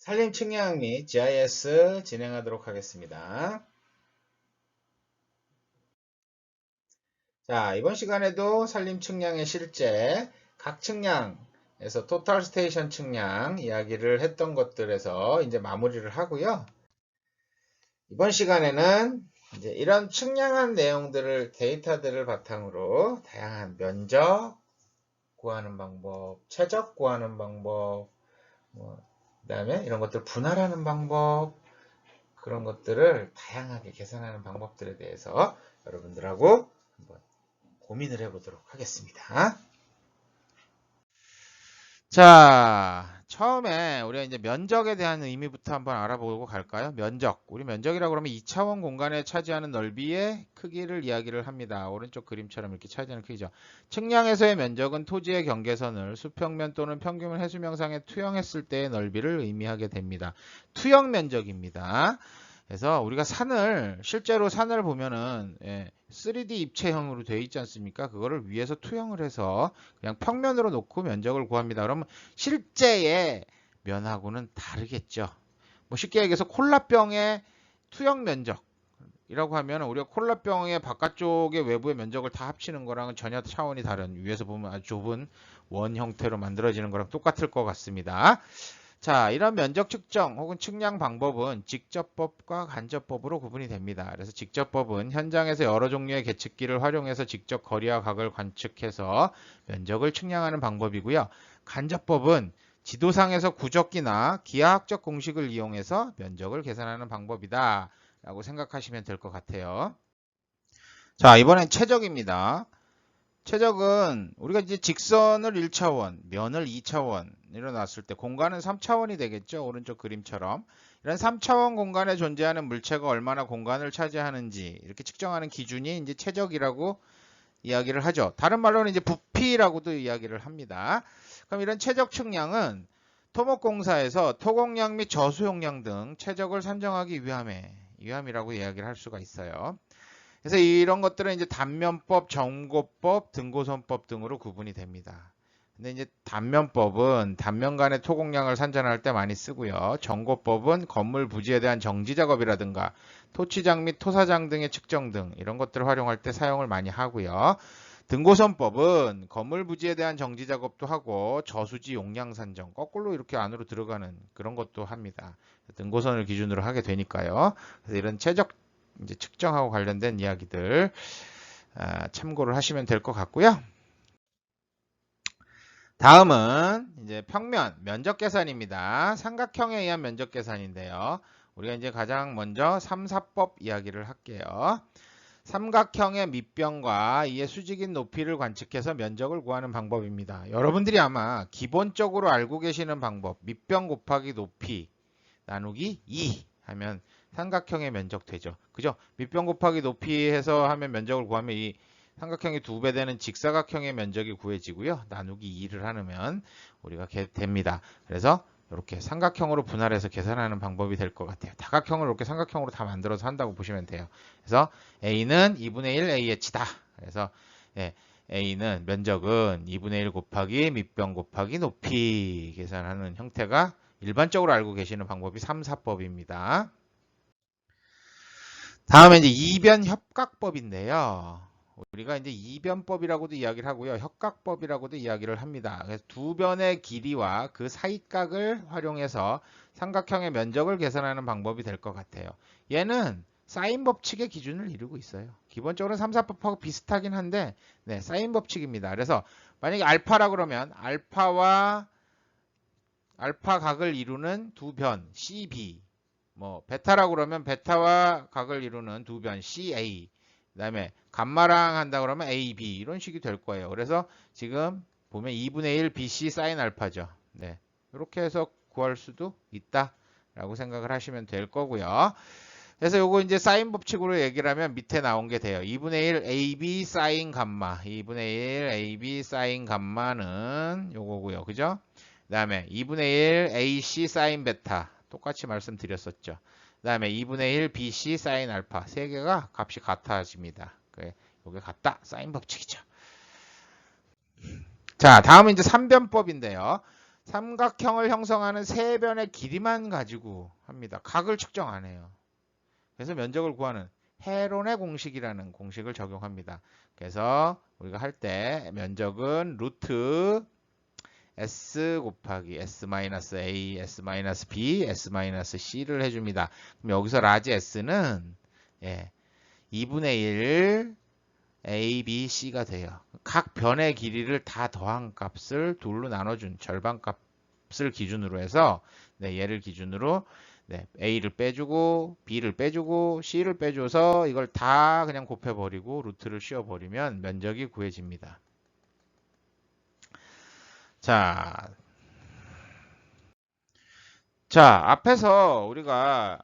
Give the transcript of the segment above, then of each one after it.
산림 측량 및 GIS 진행하도록 하겠습니다. 자, 이번 시간에도 산림 측량의 실제 각 측량에서 토탈 스테이션 측량 이야기를 했던 것들에서 이제 마무리를 하고요. 이번 시간에는 이제 이런 측량한 내용들을 데이터들을 바탕으로 다양한 면적 구하는 방법, 최적 구하는 방법, 그다음에 이런 것들 분할하는 방법, 그런 것들을 다양하게 계산하는 방법들에 대해서 여러분들하고 한번 고민을 해보도록 하겠습니다. 자, 처음에 우리가 이제 면적에 대한 의미부터 한번 알아보고 갈까요? 면적. 우리 면적이라고 그러면 2차원 공간에 차지하는 넓이의 크기를 이야기를 합니다. 오른쪽 그림처럼 이렇게 차지하는 크기죠. 측량에서의 면적은 토지의 경계선을 수평면 또는 평균 해수면상에 투영했을 때의 넓이를 의미하게 됩니다. 투영 면적입니다. 그래서 우리가 실제로 산을 보면은 3D 입체형으로 되어 있지 않습니까? 그거를 위에서 투영을 해서 그냥 평면으로 놓고 면적을 구합니다. 그러면 실제의 면하고는 다르겠죠. 뭐 쉽게 얘기해서 콜라병의 투영 면적이라고 하면 우리가 콜라병의 바깥쪽의 외부의 면적을 다 합치는 거랑은 전혀 차원이 다른, 위에서 보면 아주 좁은 원 형태로 만들어지는 거랑 똑같을 것 같습니다. 자, 이런 면적 측정 혹은 측량 방법은 직접법과 간접법으로 구분이 됩니다. 그래서 직접법은 현장에서 여러 종류의 계측기를 활용해서 직접 거리와 각을 관측해서 면적을 측량하는 방법이고요. 간접법은 지도상에서 구적기나 기하학적 공식을 이용해서 면적을 계산하는 방법이다 라고 생각하시면 될 것 같아요. 자, 이번엔 최적입니다. 최적은 우리가 이제 직선을 1차원, 면을 2차원으로 놨을 때 공간은 3차원이 되겠죠. 오른쪽 그림처럼. 이런 3차원 공간에 존재하는 물체가 얼마나 공간을 차지하는지 이렇게 측정하는 기준이 이제 최적이라고 이야기를 하죠. 다른 말로는 이제 부피라고도 이야기를 합니다. 그럼 이런 최적 측량은 토목공사에서 토공량 및 저수용량 등 최적을 산정하기 위함이라고 이야기를 할 수가 있어요. 그래서 이런 것들은 이제 단면법, 점고법, 등고선법 등으로 구분이 됩니다. 근데 이제 단면법은 단면 간의 토공량을 산정할 때 많이 쓰고요. 점고법은 건물 부지에 대한 정지 작업이라든가 토치장 및 토사장 등의 측정 등 이런 것들을 활용할 때 사용을 많이 하고요. 등고선법은 건물 부지에 대한 정지 작업도 하고 저수지 용량 산정, 거꾸로 이렇게 안으로 들어가는 그런 것도 합니다. 등고선을 기준으로 하게 되니까요. 그래서 이런 최적 이제 측정하고 관련된 이야기들 참고를 하시면 될 것 같고요. 다음은 이제 평면 면적 계산입니다. 삼각형에 의한 면적 계산인데요. 우리가 이제 가장 먼저 3사법 이야기를 할게요. 삼각형의 밑변과 이의 수직인 높이를 관측해서 면적을 구하는 방법입니다. 여러분들이 아마 기본적으로 알고 계시는 방법, 밑변 곱하기 높이 나누기 2 하면 삼각형의 면적 되죠. 그죠? 밑변 곱하기 높이 해서 하면 면적을 구하면 이 삼각형이 2배 되는 직사각형의 면적이 구해지고요. 나누기 2를 하면 우리가 됩니다. 그래서 이렇게 삼각형으로 분할해서 계산하는 방법이 될 것 같아요. 다각형을 이렇게 삼각형으로 다 만들어서 한다고 보시면 돼요. 그래서 A는 2분의 1 AH다. 그래서 A는 면적은 2분의 1 곱하기 밑변 곱하기 높이 계산하는 형태가 일반적으로 알고 계시는 방법이 3사법입니다. 다음에 이제 이변 협각법인데요. 우리가 이제 이변법이라고도 이야기를 하고요. 협각법이라고도 이야기를 합니다. 그래서 두 변의 길이와 그 사이각을 활용해서 삼각형의 면적을 계산하는 방법이 될 것 같아요. 얘는 사인 법칙의 기준을 이루고 있어요. 기본적으로 3사법하고 비슷하긴 한데 사인 법칙입니다. 그래서 만약에 알파라 그러면 알파 각을 이루는 두 변 CB, 베타라고 그러면 베타와 각을 이루는 두 변 CA, 그다음에 감마랑 한다 그러면 AB 이런 식이 될 거예요. 그래서 지금 보면 2분의 1 BC 사인 알파죠. 이렇게 해서 구할 수도 있다라고 생각을 하시면 될 거고요. 그래서 요거 이제 사인 법칙으로 얘기를 하면 밑에 나온 게 돼요. 2분의 1 AB 사인 감마, 2분의 1 AB 사인 감마는 요거고요. 그죠? 그 다음에 2분의 1 AC 사인 베타 똑같이 말씀드렸었죠. 그 다음에 2분의 1 BC 사인 알파 세 개가 값이 같아집니다. 이게 같다. 사인 법칙이죠. 자, 다음은 이제 삼변법인데요. 삼각형을 형성하는 세 변의 길이만 가지고 합니다. 각을 측정 안 해요. 그래서 면적을 구하는 헤론의 공식이라는 공식을 적용합니다. 그래서 우리가 할 때 면적은 루트 S 곱하기 S-A, S-B, S-C를 해줍니다. 그럼 여기서 라지 S는 2분의 1 A, B, C가 돼요. 각 변의 길이를 다 더한 값을 둘로 나눠준 절반 값을 기준으로 해서 얘를 기준으로 A를 빼주고 B를 빼주고 C를 빼줘서 이걸 다 그냥 곱해버리고 루트를 씌워버리면 면적이 구해집니다. 자, 앞에서 우리가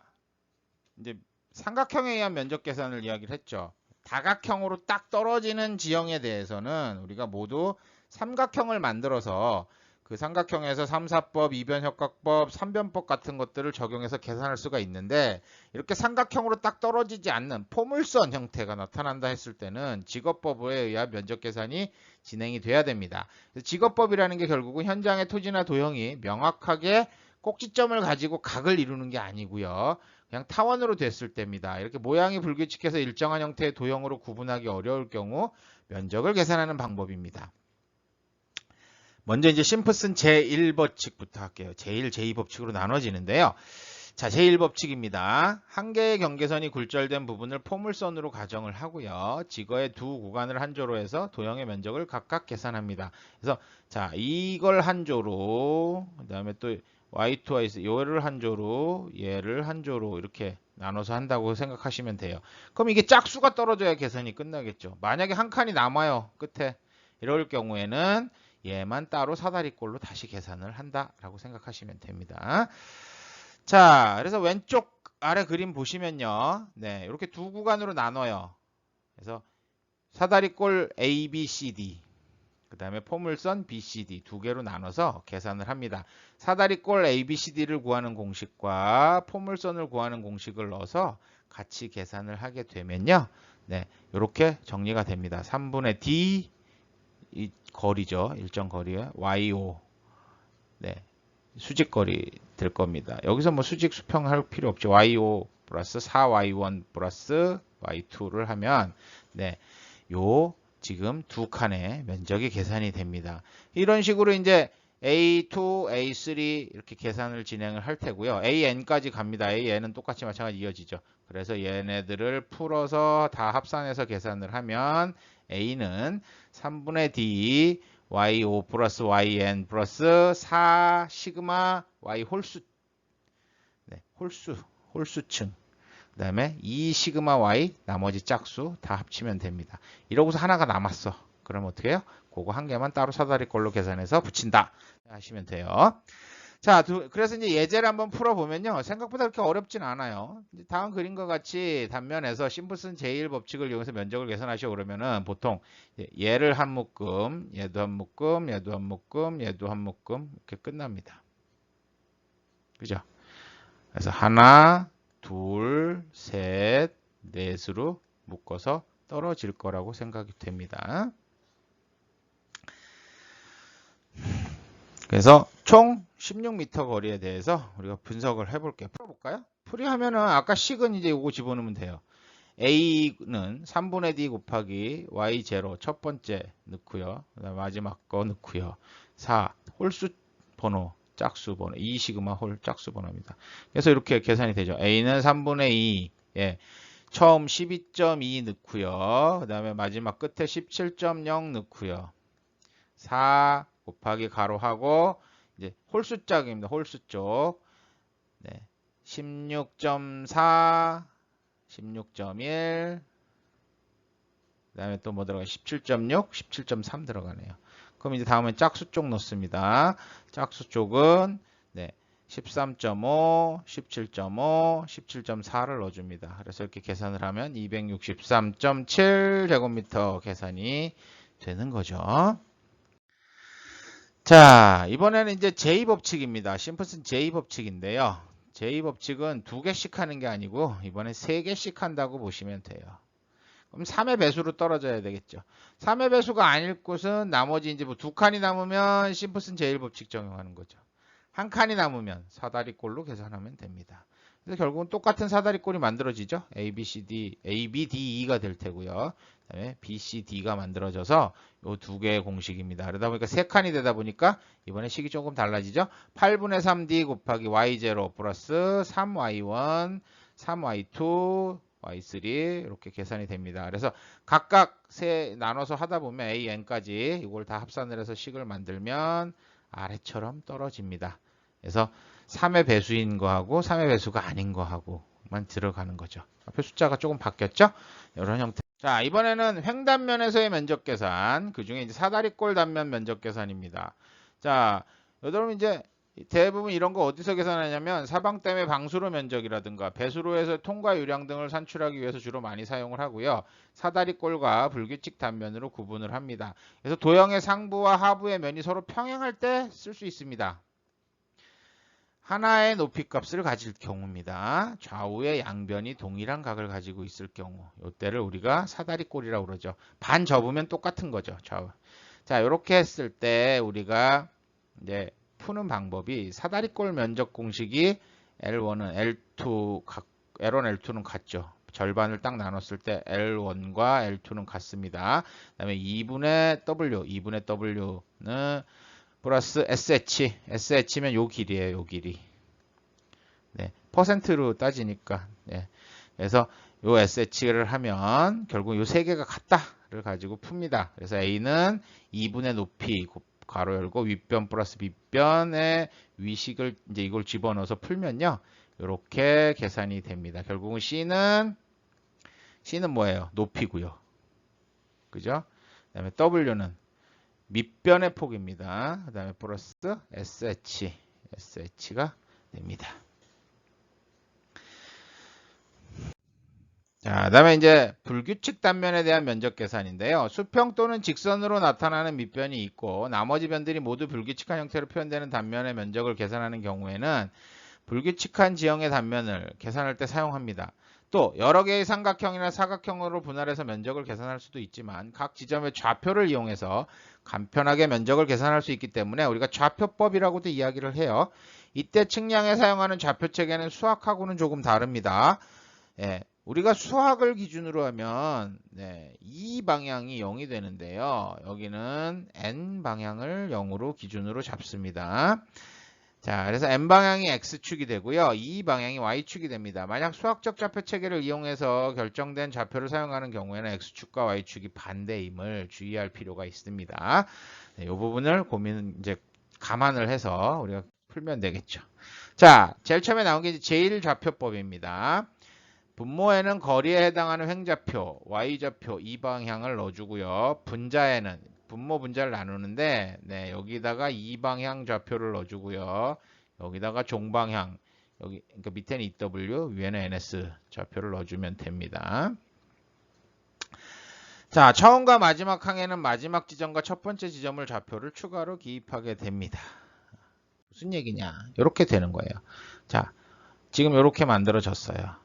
이제 삼각형에 의한 면적 계산을 이야기를 했죠. 다각형으로 딱 떨어지는 지형에 대해서는 우리가 모두 삼각형을 만들어서 그 삼각형에서 3, 4법, 이변협각법, 삼변법 같은 것들을 적용해서 계산할 수가 있는데 이렇게 삼각형으로 딱 떨어지지 않는 포물선 형태가 나타난다 했을 때는 직업법에 의한 면적 계산이 진행이 돼야 됩니다. 직업법이라는 게 결국은 현장의 토지나 도형이 명확하게 꼭지점을 가지고 각을 이루는 게 아니고요. 그냥 타원으로 됐을 때입니다. 이렇게 모양이 불규칙해서 일정한 형태의 도형으로 구분하기 어려울 경우 면적을 계산하는 방법입니다. 먼저 이제 심프슨 제1법칙부터 할게요. 제1, 제2법칙으로 나눠지는데요. 자, 제1법칙입니다. 한 개의 경계선이 굴절된 부분을 포물선으로 가정을 하고요. 지거의 두 구간을 한 조로 해서 도형의 면적을 각각 계산합니다. 그래서 자, 이걸 한 조로, 그다음에 또 y2와 있어 얘를 한 조로, 얘를 한 조로 이렇게 나눠서 한다고 생각하시면 돼요. 그럼 이게 짝수가 떨어져야 계산이 끝나겠죠. 만약에 한 칸이 남아요. 끝에. 이럴 경우에는 얘만 따로 사다리꼴로 다시 계산을 한다라고 생각하시면 됩니다. 자, 그래서 왼쪽 아래 그림 보시면요. 이렇게 두 구간으로 나눠요. 그래서 사다리꼴 A, B, C, D. 그 다음에 포물선 B, C, D 두 개로 나눠서 계산을 합니다. 사다리꼴 A, B, C, D를 구하는 공식과 포물선을 구하는 공식을 넣어서 같이 계산을 하게 되면요. 이렇게 정리가 됩니다. 3분의 D 이 거리죠. 일정 거리에 YO 수직거리 될 겁니다. 여기서 뭐 수직 수평할 필요 없죠. YO 플러스 4Y1 플러스 Y2를 하면 요 지금 두 칸의 면적이 계산이 됩니다. 이런 식으로 이제 A2, A3 이렇게 계산을 진행을 할 테고요. AN까지 갑니다. AN은 똑같이 마찬가지 이어지죠. 그래서 얘네들을 풀어서 다 합산해서 계산을 하면 A는 3분의 D Y5 플러스 YN 플러스 4 시그마 Y 홀수 홀수층 그 다음에 2 시그마 Y 나머지 짝수 다 합치면 됩니다. 이러고서 하나가 남았어. 그럼 어떻게 해요? 그거 한 개만 따로 사다리꼴로 계산해서 붙인다 하시면 돼요. 자, 그래서 이제 예제를 한번 풀어보면요. 생각보다 그렇게 어렵진 않아요. 다음 그림과 같이 단면에서 심플슨 제1법칙을 이용해서 면적을 계산하시오 그러면은 보통 얘를 한 묶음, 얘도 한 묶음, 얘도 한 묶음, 얘도 한 묶음 이렇게 끝납니다. 그죠? 그래서 하나, 둘, 셋, 넷으로 묶어서 떨어질 거라고 생각이 됩니다. 그래서 총 16m 거리에 대해서 우리가 분석을 해볼게요. 풀어볼까요? 풀이하면은 아까 식은 이제 이거 집어넣으면 돼요. A는 3분의 D 곱하기 Y0 첫 번째 넣고요. 그다음 마지막 거 넣고요. 4 홀수 번호 짝수 번호 2 시그마 홀 짝수 번호입니다. 그래서 이렇게 계산이 되죠. A는 3분의 2 처음 12.2 넣고요. 그 다음에 마지막 끝에 17.0 넣고요. 4 곱하기 가로하고 이제 홀수 짝입니다. 홀수 쪽 16.4 16.1 그 다음에 또 뭐 들어가요? 17.6 17.3 들어가네요. 그럼 이제 다음은 짝수 쪽 넣습니다. 짝수 쪽은 13.5 17.5 17.4를 넣어줍니다. 그래서 이렇게 계산을 하면 263.7 제곱미터 계산이 되는 거죠. 자, 이번에는 이제 제2법칙입니다. 심플슨 제2법칙인데요. 제2법칙은 두 개씩 하는 게 아니고 이번엔 세 개씩 한다고 보시면 돼요. 그럼 3의 배수로 떨어져야 되겠죠. 3의 배수가 아닐 곳은 나머지 이제 뭐 두 칸이 남으면 심플슨 제일 법칙 적용하는 거죠. 한 칸이 남으면 사다리꼴로 계산하면 됩니다. 그래서 결국은 똑같은 사다리꼴이 만들어지죠. A, B, C, D, A, B, D, E가 될 테고요. 그다음에 B, C, D가 만들어져서 요 두 개의 공식입니다. 그러다 보니까 세 칸이 되다 보니까 이번에 식이 조금 달라지죠. 8분의 3D 곱하기 Y0 플러스 3Y1, 3Y2, Y3 이렇게 계산이 됩니다. 그래서 각각 세 나눠서 하다 보면 A, N까지 이걸 다 합산을 해서 식을 만들면 아래처럼 떨어집니다. 그래서 3의 배수인 거하고 3의 배수가 아닌 거하고만 들어가는 거죠. 앞에 숫자가 조금 바뀌었죠? 이런 형태. 자, 이번에는 횡단면에서의 면적 계산. 그 중에 이제 사다리꼴 단면 면적 계산입니다. 자, 여러분 이제 대부분 이런 거 어디서 계산하냐면 사방댐의 방수로 면적이라든가 배수로에서 통과 유량 등을 산출하기 위해서 주로 많이 사용을 하고요. 사다리꼴과 불규칙 단면으로 구분을 합니다. 그래서 도형의 상부와 하부의 면이 서로 평행할 때 쓸 수 있습니다. 하나의 높이 값을 가질 경우입니다. 좌우의 양변이 동일한 각을 가지고 있을 경우 이때를 우리가 사다리꼴이라고 그러죠. 반 접으면 똑같은 거죠. 좌우. 자, 이렇게 했을 때 우리가 이제 푸는 방법이 사다리꼴 면적 공식이 L1은 L2 L1, L2는 같죠. 절반을 딱 나눴을 때 L1과 L2는 같습니다. 그다음에 2분의 W는 플러스 SH면 요 길이에요. 요 길이. 네, 퍼센트로 따지니까. 네. 그래서 요 SH를 하면 결국 요 세 개가 같다를 가지고 풉니다. 그래서 A는 2분의 높이 가로 열고 윗변 플러스 밑변의 위식을 이제 이걸 집어넣어서 풀면요. 이렇게 계산이 됩니다. 결국은 C는 뭐예요? 높이고요. 그죠? 그다음에 W는 밑변의 폭입니다. 그 다음에 플러스 SH가 됩니다. 자, 그 다음에 이제 불규칙 단면에 대한 면적 계산인데요. 수평 또는 직선으로 나타나는 밑변이 있고 나머지 변들이 모두 불규칙한 형태로 표현되는 단면의 면적을 계산하는 경우에는 불규칙한 지형의 단면을 계산할 때 사용합니다. 또 여러 개의 삼각형이나 사각형으로 분할해서 면적을 계산할 수도 있지만 각 지점의 좌표를 이용해서 간편하게 면적을 계산할 수 있기 때문에 우리가 좌표법이라고도 이야기를 해요. 이때 측량에 사용하는 좌표 체계는 수학하고는 조금 다릅니다. 예, 우리가 수학을 기준으로 하면 이 방향이 0이 되는데요. 여기는 n 방향을 0으로 기준으로 잡습니다. 자, 그래서 n방향이 x축이 되고요. 이 방향이 y축이 됩니다. 만약 수학적 좌표 체계를 이용해서 결정된 좌표를 사용하는 경우에는 x축과 y축이 반대임을 주의할 필요가 있습니다. 이 부분을 이제 감안을 해서 우리가 풀면 되겠죠. 자, 제일 처음에 나온 게 제1좌표법입니다. 분모에는 거리에 해당하는 횡좌표, y좌표 이 방향을 넣어주고요. 분자에는 분모 분자를 나누는데 여기다가 이 방향 좌표를 넣어주고요. 여기다가 종방향 여기 그러니까 밑에는 EW 위에는 NS 좌표를 넣어주면 됩니다. 자, 처음과 마지막 항에는 마지막 지점과 첫 번째 지점을 좌표를 추가로 기입하게 됩니다. 무슨 얘기냐? 이렇게 되는 거예요. 자, 지금 이렇게 만들어졌어요.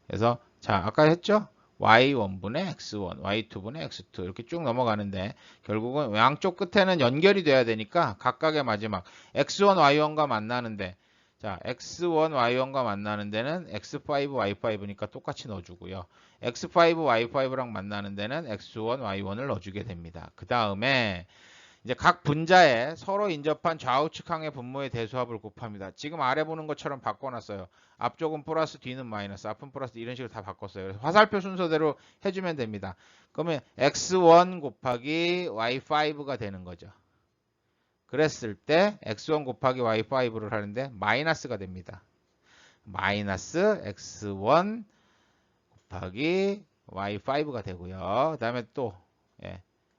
그래서 자, 아까 했죠? y1분의 x1, y2분의 x2 이렇게 쭉 넘어가는데 결국은 양쪽 끝에는 연결이 돼야 되니까 각각의 마지막 x1, y1과 만나는데 자, x1, y1과 만나는 데는 x5, y5니까 똑같이 넣어주고요. x5, y5랑 만나는 데는 x1, y1을 넣어주게 됩니다. 그 다음에 이제 각 분자에 서로 인접한 좌우측 항의 분모의 대수합을 곱합니다. 지금 아래 보는 것처럼 바꿔놨어요. 앞쪽은 플러스, 뒤는 마이너스, 앞은 플러스 이런 식으로 다 바꿨어요. 그래서 화살표 순서대로 해주면 됩니다. 그러면 x1 곱하기 y5가 되는 거죠. 그랬을 때 x1 곱하기 y5를 하는데 마이너스가 됩니다. 마이너스 x1 곱하기 y5가 되고요. 그 다음에 또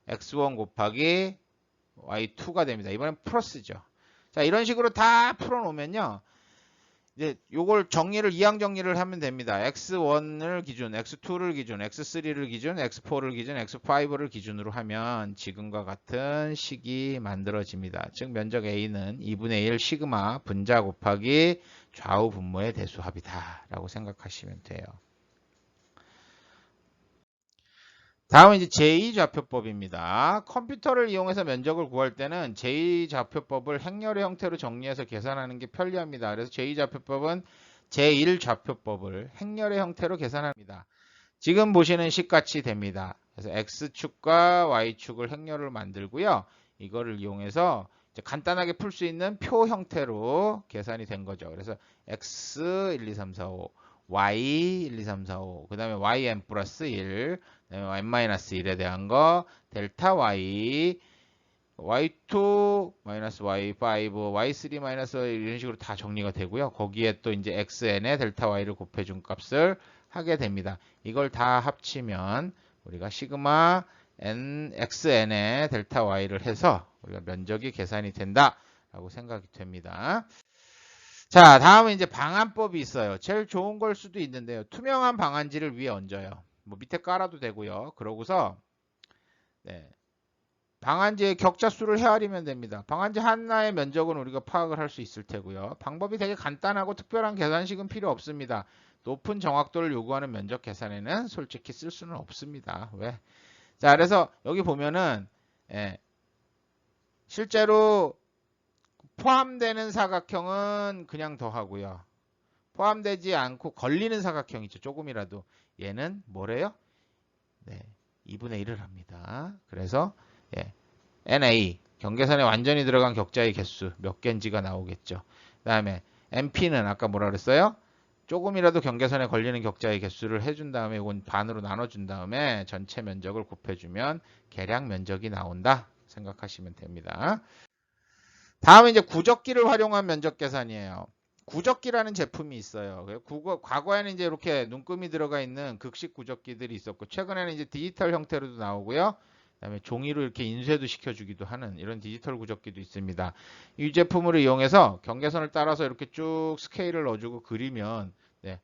x1 곱하기 y2가 됩니다. 이번엔 플러스죠. 자, 이런 식으로 다 풀어놓으면요. 이제 요걸 이항 정리를 하면 됩니다. x1을 기준, x2를 기준, x3를 기준, x4를 기준, x5를 기준으로 하면 지금과 같은 식이 만들어집니다. 즉 면적 A는 2분의 1 시그마 분자 곱하기 좌우 분모의 대수합이다 라고 생각하시면 돼요. 다음은 이제 제2좌표법입니다. 컴퓨터를 이용해서 면적을 구할 때는 제2좌표법을 행렬의 형태로 정리해서 계산하는 게 편리합니다. 그래서 제2좌표법은 제1좌표법을 행렬의 형태로 계산합니다. 지금 보시는 식같이 됩니다. 그래서 X축과 Y축을 행렬을 만들고요. 이거를 이용해서 이제 간단하게 풀 수 있는 표 형태로 계산이 된 거죠. 그래서 X 1, 2, 3, 4, 5, Y 1, 2, 3, 4, 5, 그 다음에 YN 플러스 1, 그 다음에 Y-1에 대한 거, 델타 Y, Y2 마이너스 Y5, Y3 마이너스 이런 식으로 다 정리가 되고요. 거기에 또 이제 XN에 델타 Y를 곱해준 값을 하게 됩니다. 이걸 다 합치면 우리가 시그마 N, XN에 델타 Y를 해서 우리가 면적이 계산이 된다라고 생각이 됩니다. 자, 다음은 이제 방안법이 있어요. 제일 좋은 걸 수도 있는데요. 투명한 방안지를 위에 얹어요. 뭐 밑에 깔아도 되고요. 그러고서 네, 방안지의 격자수를 헤아리면 됩니다. 방안지 하나의 면적은 우리가 파악을 할 수 있을 테고요. 방법이 되게 간단하고 특별한 계산식은 필요 없습니다. 높은 정확도를 요구하는 면적 계산에는 솔직히 쓸 수는 없습니다. 왜? 자, 그래서 여기 보면은 실제로 포함되는 사각형은 그냥 더하고요. 포함되지 않고 걸리는 사각형이죠. 조금이라도. 얘는 뭐래요? 네, 2분의 1을 합니다. 그래서 NA, 경계선에 완전히 들어간 격자의 개수 몇 개인지가 나오겠죠. 그 다음에 MP는 아까 뭐라 그랬어요? 조금이라도 경계선에 걸리는 격자의 개수를 해준 다음에 이건 반으로 나눠준 다음에 전체 면적을 곱해주면 계량 면적이 나온다 생각하시면 됩니다. 다음은 이제 구적기를 활용한 면적 계산이에요. 구적기라는 제품이 있어요. 과거에는 이제 이렇게 눈금이 들어가 있는 극식 구적기들이 있었고, 최근에는 이제 디지털 형태로도 나오고요. 그다음에 종이로 이렇게 인쇄도 시켜주기도 하는 이런 디지털 구적기도 있습니다. 이 제품을 이용해서 경계선을 따라서 이렇게 쭉 스케일을 넣어주고 그리면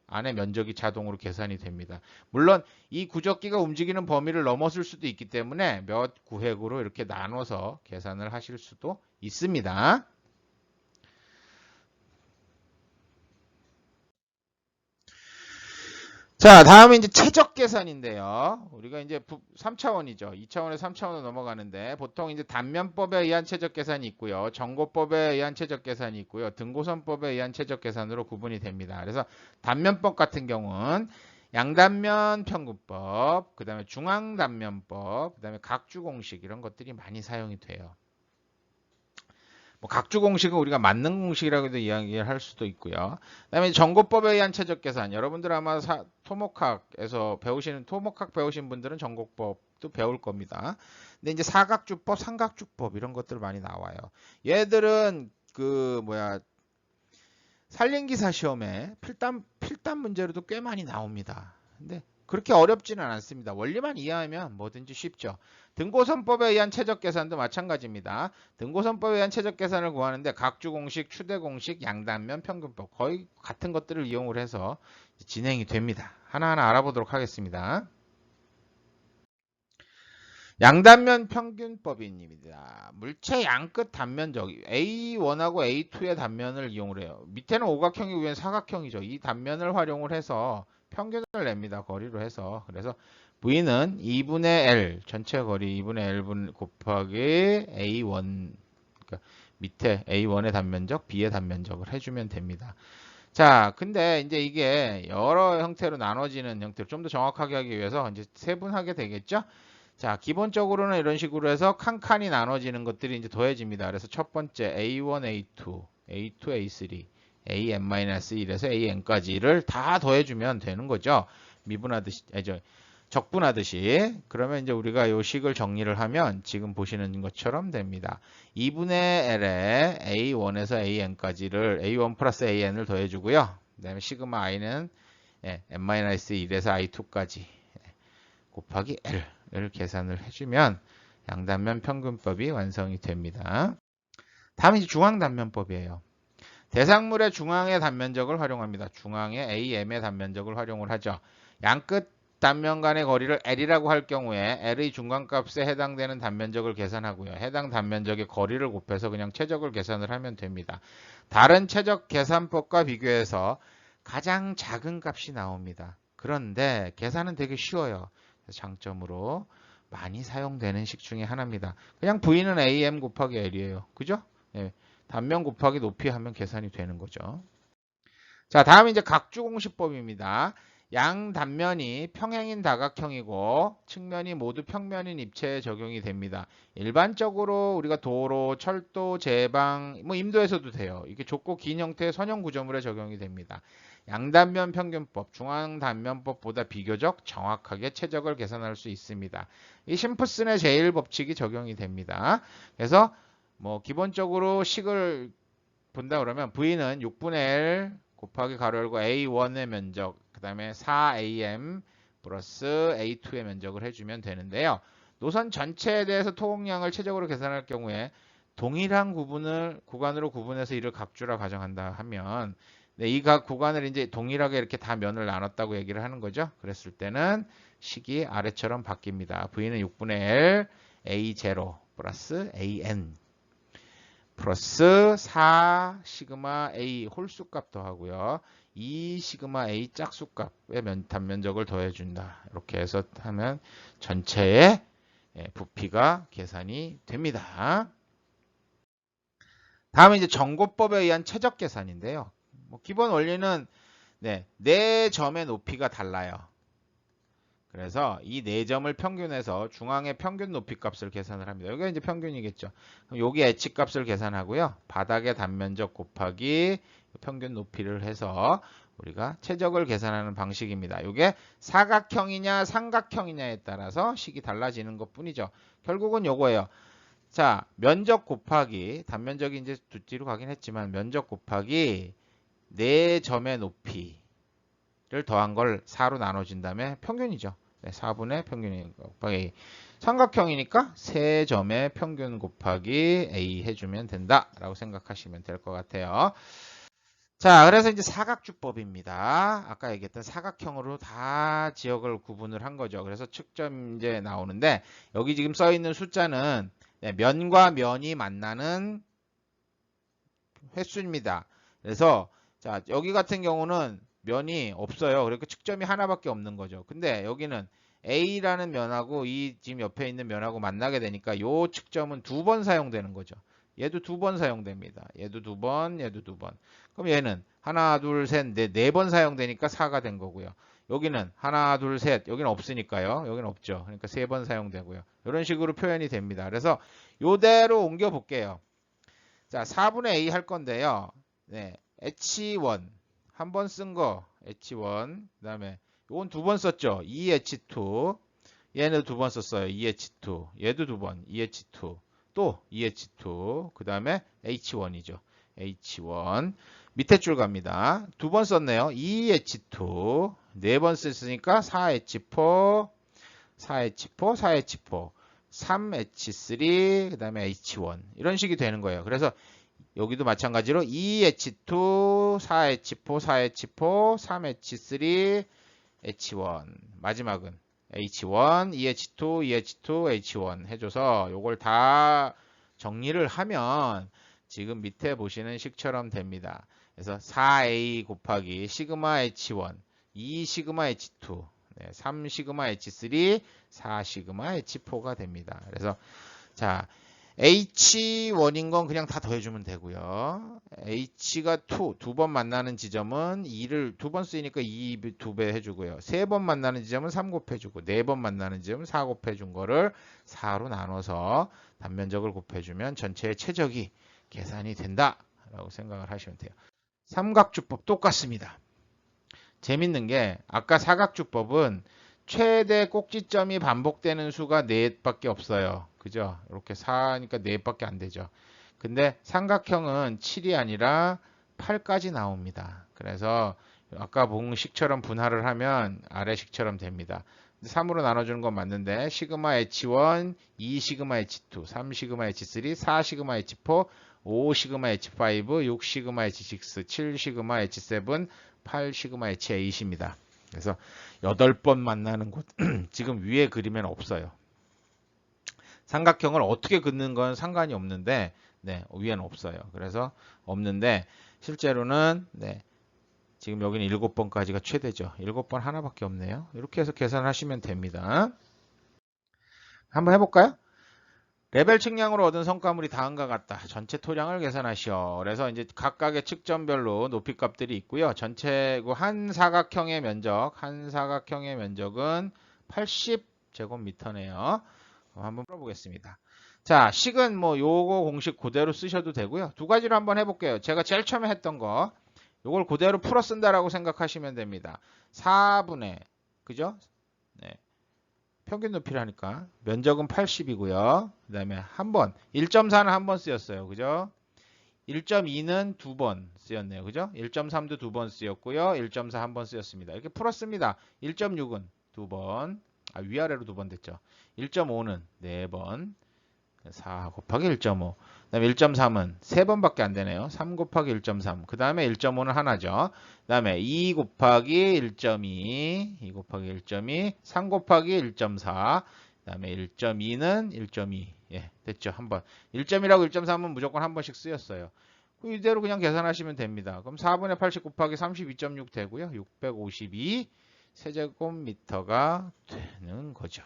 안에 면적이 자동으로 계산이 됩니다. 물론 이 구적기가 움직이는 범위를 넘었을 수도 있기 때문에 몇 구획으로 이렇게 나눠서 계산을 하실 수도 있습니다. 자, 다음에 이제 최적 계산인데요. 우리가 이제 3차원이죠. 2차원에서 3차원으로 넘어가는데 보통 이제 단면법에 의한 최적 계산이 있고요. 정고법에 의한 최적 계산이 있고요. 등고선법에 의한 최적 계산으로 구분이 됩니다. 그래서 단면법 같은 경우는 양단면 평균법, 그 다음에 중앙단면법, 그 다음에 각주공식 이런 것들이 많이 사용이 돼요. 뭐 각주 공식은 우리가 맞는 공식이라고도 이야기를 할 수도 있고요. 그다음에 정고법에 의한 최적 계산. 여러분들 아마 토목학에서 배우시는 토목학 배우신 분들은 정고법도 배울 겁니다. 근데 이제 사각주법, 삼각주법 이런 것들 많이 나와요. 얘들은 산림기사 시험에 필단 문제로도 꽤 많이 나옵니다. 근데 그렇게 어렵지는 않습니다. 원리만 이해하면 뭐든지 쉽죠. 등고선법에 의한 최적 계산도 마찬가지입니다. 등고선법에 의한 최적 계산을 구하는데 각주공식, 추대공식, 양단면, 평균법 거의 같은 것들을 이용을 해서 진행이 됩니다. 하나하나 알아보도록 하겠습니다. 양단면 평균법입니다. 물체 양끝 단면적 A1하고 A2의 단면을 이용을 해요. 밑에는 오각형이고 위에는 사각형이죠. 이 단면을 활용을 해서 평균을 냅니다. 거리로 해서. 그래서 V는 2분의 L 전체 거리 2분의 L 곱하기 A1 그러니까 밑에 A1의 단면적, B의 단면적을 해주면 됩니다. 자, 근데 이제 이게 여러 형태로 나눠지는 형태로 좀 더 정확하게 하기 위해서 이제 세분하게 되겠죠? 자, 기본적으로는 이런 식으로 해서 칸칸이 나눠지는 것들이 이제 더해집니다. 그래서 첫 번째 A1, A2, A2, A3, AN-1에서 AN까지를 다 더해주면 되는 거죠. 미분하듯이, 적분하듯이. 그러면 이제 우리가 이 식을 정리를 하면 지금 보시는 것처럼 됩니다. 2분의 L에 A1에서 AN까지를 A1 플러스 AN을 더해주고요. 그 다음에 시그마 I는 N-1에서 I2까지 곱하기 L을 계산을 해주면 양단면 평균법이 완성이 됩니다. 다음은 이제 중앙단면법이에요. 대상물의 중앙의 단면적을 활용합니다. 중앙의 AM의 단면적을 활용을 하죠. 양끝 단면 간의 거리를 L이라고 할 경우에 L의 중간값에 해당되는 단면적을 계산하고요. 해당 단면적의 거리를 곱해서 그냥 최적을 계산을 하면 됩니다. 다른 최적 계산법과 비교해서 가장 작은 값이 나옵니다. 그런데 계산은 되게 쉬워요. 장점으로 많이 사용되는 식 중에 하나입니다. 그냥 V는 AM 곱하기 L이에요. 그죠? 예, 단면 곱하기 높이 하면 계산이 되는 거죠. 자, 다음 이제 각주공식법입니다. 양 단면이 평행인 다각형이고 측면이 모두 평면인 입체에 적용이 됩니다. 일반적으로 우리가 도로, 철도, 제방, 뭐 임도에서도 돼요. 이게 좁고 긴 형태의 선형 구조물에 적용이 됩니다. 양단면 평균법, 중앙단면법보다 비교적 정확하게 최적을 계산할 수 있습니다. 이 심프슨의 제1법칙이 적용이 됩니다. 그래서 뭐 기본적으로 식을 본다 그러면 V는 6분의 L 곱하기 가로 열고 A1의 면적, 그 다음에 4AM 플러스 A2의 면적을 해주면 되는데요. 노선 전체에 대해서 토공량을 최적으로 계산할 경우에 동일한 구간으로 구분해서 이를 각주라 가정한다 하면 네, 이 각 구간을 이제 동일하게 이렇게 다 면을 나눴다고 얘기를 하는 거죠. 그랬을 때는 식이 아래처럼 바뀝니다. V는 6분의 L A0 플러스 AN 플러스 4 시그마 A 홀수값 더하고요. 2 시그마 A 짝수값의 단면적을 더해준다. 이렇게 해서 하면 전체의 부피가 계산이 됩니다. 다음은 이제 정고법에 의한 최적 계산인데요. 뭐 기본 원리는 네 점의 높이가 달라요. 그래서 이 네 점을 평균해서 중앙의 평균 높이 값을 계산을 합니다. 여기가 이제 평균이겠죠. 그럼 여기 H 값을 계산하고요. 바닥의 단면적 곱하기 평균 높이를 해서 우리가 최적을 계산하는 방식입니다. 이게 사각형이냐 삼각형이냐에 따라서 식이 달라지는 것 뿐이죠. 결국은 요거예요. 자, 면적 곱하기 단면적이 이제 뒤로 가긴 했지만 면적 곱하기 네 점의 높이를 더한 걸 4로 나눠진 다음에 평균이죠. 네, 4분의 평균 곱하기 A. 삼각형이니까 3점의 평균 곱하기 A 해주면 된다라고 생각하시면 될 것 같아요. 자, 그래서 이제 사각주법입니다. 아까 얘기했던 사각형으로 다 지역을 구분을 한 거죠. 그래서 측점 이제 나오는데 여기 지금 써 있는 숫자는 면과 면이 만나는 횟수입니다. 그래서 자, 여기 같은 경우는 면이 없어요. 그러니까 측점이 하나밖에 없는 거죠. 근데 여기는 A라는 면하고 이 지금 옆에 있는 면하고 만나게 되니까 이 측점은 2번 사용되는 거죠. 얘도 2번 사용됩니다. 얘도 2번, 얘도 2번. 그럼 얘는 하나, 둘, 셋, 넷, 4번 사용되니까 4가 된 거고요. 여기는 하나, 둘, 셋, 여기는 없으니까요. 여기는 없죠. 그러니까 3번 사용되고요. 이런 식으로 표현이 됩니다. 그래서 이대로 옮겨 볼게요. 자, 4분의 A 할 건데요. 네, H1 한 번 쓴 거 H1 그 다음에 이건 2번 썼죠. EH2 얘는 2번 썼어요. EH2 얘도 2번 EH2 또 EH2 그 다음에 H1이죠. H1 밑에 줄 갑니다. 2번 썼네요. EH2 4번 썼으니까 4H4 4H4 4H4 3H3 그 다음에 H1 이런 식이 되는 거예요. 그래서 여기도 마찬가지로 2H2 4H4 4H4 3H3 H1 마지막은 H1 2H2 2H2 H1 해줘서 요걸 다 정리를 하면 지금 밑에 보시는 식처럼 됩니다. 그래서 4A 곱하기 시그마 H1 2 시그마 H2 3 시그마 H3 4 시그마 H4가 됩니다. 그래서 자 H1인 건 그냥 다 더해주면 되고요. H가 2번 만나는 지점은 2를 2번 쓰이니까 2 2배 해주고요. 3번 만나는 지점은 3 곱해주고 4번 만나는 지점은 4 곱해준 거를 4로 나눠서 단면적을 곱해주면 전체의 최적이 계산이 된다라고 생각을 하시면 돼요. 삼각주법 똑같습니다. 재밌는 게 아까 사각주법은 최대 꼭지점이 반복되는 수가 4밖에 없어요. 그죠? 이렇게 4니까 4밖에 안 되죠. 근데 삼각형은 7이 아니라 8까지 나옵니다. 그래서 아까 본 식처럼 분할을 하면 아래 식처럼 됩니다. 3으로 나눠주는 건 맞는데 시그마 H1, 2 시그마 H2, 3 시그마 H3, 4 시그마 H4, 5 시그마 H5, 6 시그마 H6, 7 시그마 H7, 8 시그마 H8입니다. 그래서 8번 만나는 곳 지금 위에 그리면 없어요. 삼각형을 어떻게 긋는 건 상관이 없는데 위에는 없어요. 그래서 없는데 실제로는 지금 여기는 7번까지가 최대죠. 7번 하나밖에 없네요. 이렇게 해서 계산하시면 됩니다. 한번 해볼까요? 레벨 측량으로 얻은 성과물이 다음과 같다. 전체 토량을 계산하시오. 그래서 이제 각각의 측정별로 높이값들이 있고요. 전체 한 사각형의 면적은 80제곱미터네요. 한번 풀어보겠습니다. 자, 식은 뭐 요거 공식 그대로 쓰셔도 되고요. 두 가지로 한번 해볼게요. 제가 제일 처음에 했던 거, 요걸 그대로 풀어 쓴다라고 생각하시면 됩니다. 4분의, 그죠? 네. 평균 높이라니까 면적은 80이고요. 그 다음에 한 번, 1.4는 한 번 쓰였어요. 그죠? 1.2는 두 번 쓰였네요. 그죠? 1.3도 두 번 쓰였고요. 1.4 한 번 쓰였습니다. 이렇게 풀었습니다. 1.6은 두 번, 위아래로 두 번 됐죠. 1.5는 네 번, 4 곱하기 1.5. 그 다음에 1.3은 3번밖에 안 되네요. 3 곱하기 1.3. 그 다음에 1.5는 하나죠. 그 다음에 2 곱하기 1.2. 2 곱하기 1.2. 3 곱하기 1.4. 그 다음에 1.2는 1.2. 예, 됐죠. 한 번. 1.1하고 1.3은 무조건 한 번씩 쓰였어요. 이대로 그냥 계산하시면 됩니다. 그럼 4분의 80 곱하기 32.6 되고요. 652 세제곱미터가 되는 거죠.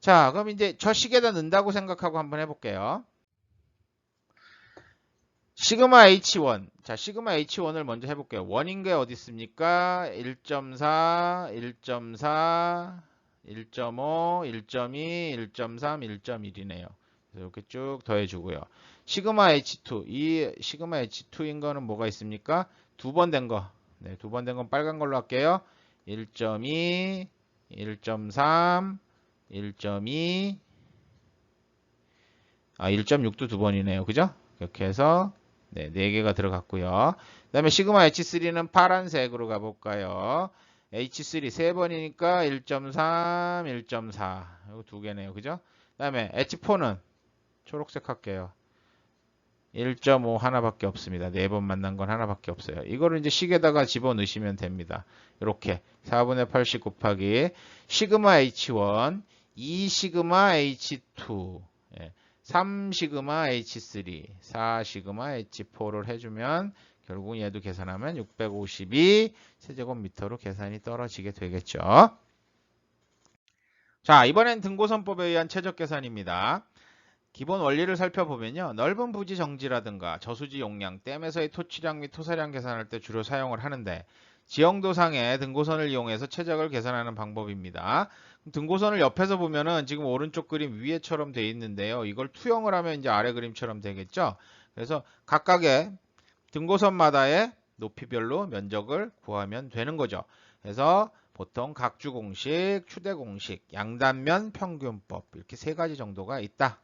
자, 그럼 이제 저 식에다 넣는다고 생각하고 한번 해볼게요. 시그마 H1. 자, 시그마 H1을 먼저 해볼게요. 원인 게 어디 있습니까? 1.4, 1.4, 1.5, 1.2, 1.3, 1.1이네요. 이렇게 쭉 더해주고요. 시그마 H2. 이 시그마 H2인 거는 뭐가 있습니까? 두 번 된 거. 네, 두 번 된 건 빨간 걸로 할게요. 1.2, 1.3, 1.2, 1.6도 두 번이네요. 그죠? 이렇게 해서 네, 4개가 들어갔고요. 그 다음에 시그마 H3는 파란색으로 가볼까요? H3 3번이니까 1.3, 1.4. 이거 두 개네요. 그죠? 그 다음에 H4는 초록색 할게요. 1.5 하나밖에 없습니다. 4번 만난 건 하나밖에 없어요. 이거를 이제 식에다가 집어넣으시면 됩니다. 이렇게 4분의 80 곱하기 시그마 H1, 2 시그마 H2, 3 시그마 H3, 4 시그마 H4를 해주면 결국 얘도 계산하면 652 세제곱미터로 계산이 떨어지게 되겠죠. 자, 이번엔 등고선법에 의한 최적 계산입니다. 기본 원리를 살펴보면요. 넓은 부지 정지라든가 저수지 용량, 댐에서의 토치량 및 토사량 계산할 때 주로 사용을 하는데 지형도상의 등고선을 이용해서 최적을 계산하는 방법입니다. 등고선을 옆에서 보면은 지금 오른쪽 그림 위에처럼 되어 있는데요. 이걸 투영을 하면 이제 아래 그림처럼 되겠죠. 그래서 각각의 등고선마다의 높이별로 면적을 구하면 되는 거죠. 그래서 보통 각주 공식, 추대 공식, 양단면 평균법 이렇게 세 가지 정도가 있다.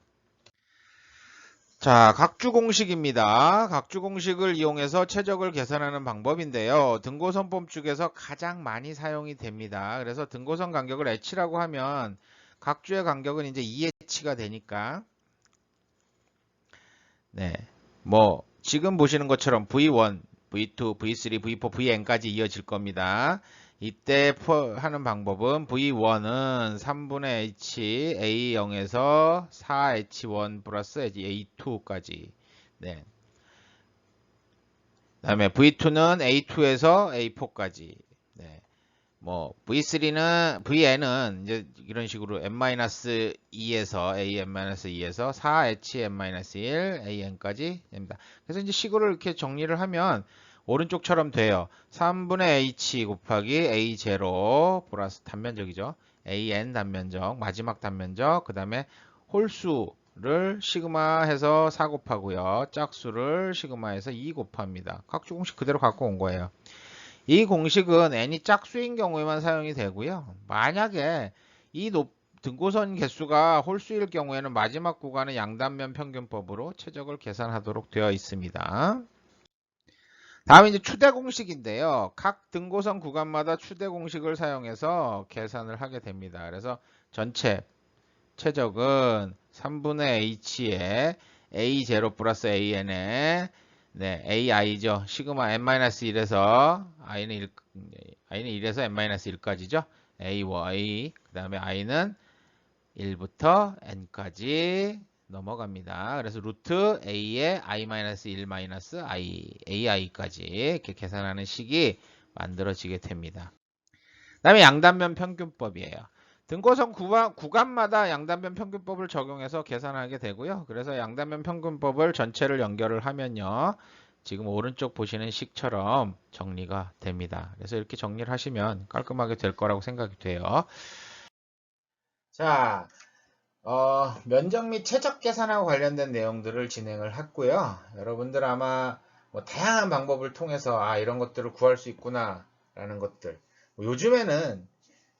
자, 각주 공식입니다. 각주 공식을 이용해서 최적을 계산하는 방법인데요. 등고선법 중에서 가장 많이 사용이 됩니다. 그래서 등고선 간격을 h라고 하면 각주의 간격은 이제 2h가 되니까 네, 뭐 지금 보시는 것처럼 V1, V2, V3, V4, Vn까지 이어질 겁니다. 이때 하는 방법은 V1은 3분의 H, A0에서 4H1 플러스 A2까지. 네. 다음에 V2는 A2에서 A4까지. 네. 뭐 V3는 Vn은 이제 이런 식으로 n-2에서 an-2에서 4hn-1 an까지 됩니다. 그래서 이제 식으로 이렇게 정리를 하면 오른쪽처럼 돼요. 3분의 h 곱하기 a0 플러스 단면적이죠. an 단면적, 마지막 단면적, 그 다음에 홀수를 시그마 해서 4 곱하고요. 짝수를 시그마 해서 2 곱합니다. 각주 공식 그대로 갖고 온 거예요. 이 공식은 n이 짝수인 경우에만 사용이 되고요. 만약에 이 등고선 개수가 홀수일 경우에는 마지막 구간은 양단면 평균법으로 최적을 계산하도록 되어 있습니다. 다음은 이제 추대 공식인데요. 각 등고선 구간마다 추대 공식을 사용해서 계산을 하게 됩니다. 그래서 전체 최적은 3분의 h에 a0 플러스 an에 네, ai죠. 시그마 n-1에서 i는 1에서 n-1까지죠. a, 그 다음에 i는 1부터 n까지 넘어갑니다. 그래서 루트 a의 i-1-i, ai까지 이렇게 계산하는 식이 만들어지게 됩니다. 그 다음에 양단면 평균법이에요. 등고선 구간마다 양단면 평균법을 적용해서 계산하게 되고요. 그래서 양단면 평균법을 전체를 연결을 하면요. 지금 오른쪽 보시는 식처럼 정리가 됩니다. 그래서 이렇게 정리를 하시면 깔끔하게 될 거라고 생각이 돼요. 자, 면적 및 최적 계산하고 관련된 내용들을 진행을 했고요. 여러분들 아마 뭐 다양한 방법을 통해서 이런 것들을 구할 수 있구나 라는 것들. 요즘에는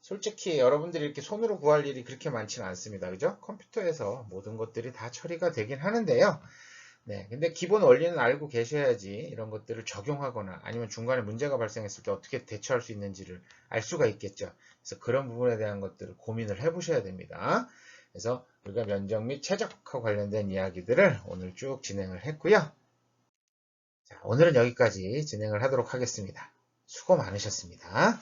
솔직히 여러분들이 이렇게 손으로 구할 일이 그렇게 많지는 않습니다. 그죠? 컴퓨터에서 모든 것들이 다 처리가 되긴 하는데요. 네, 근데 기본 원리는 알고 계셔야지 이런 것들을 적용하거나 아니면 중간에 문제가 발생했을 때 어떻게 대처할 수 있는지를 알 수가 있겠죠. 그래서 그런 부분에 대한 것들을 고민을 해보셔야 됩니다. 그래서 우리가 면적 및 최적화 관련된 이야기들을 오늘 쭉 진행을 했고요. 자, 오늘은 여기까지 진행을 하도록 하겠습니다. 수고 많으셨습니다.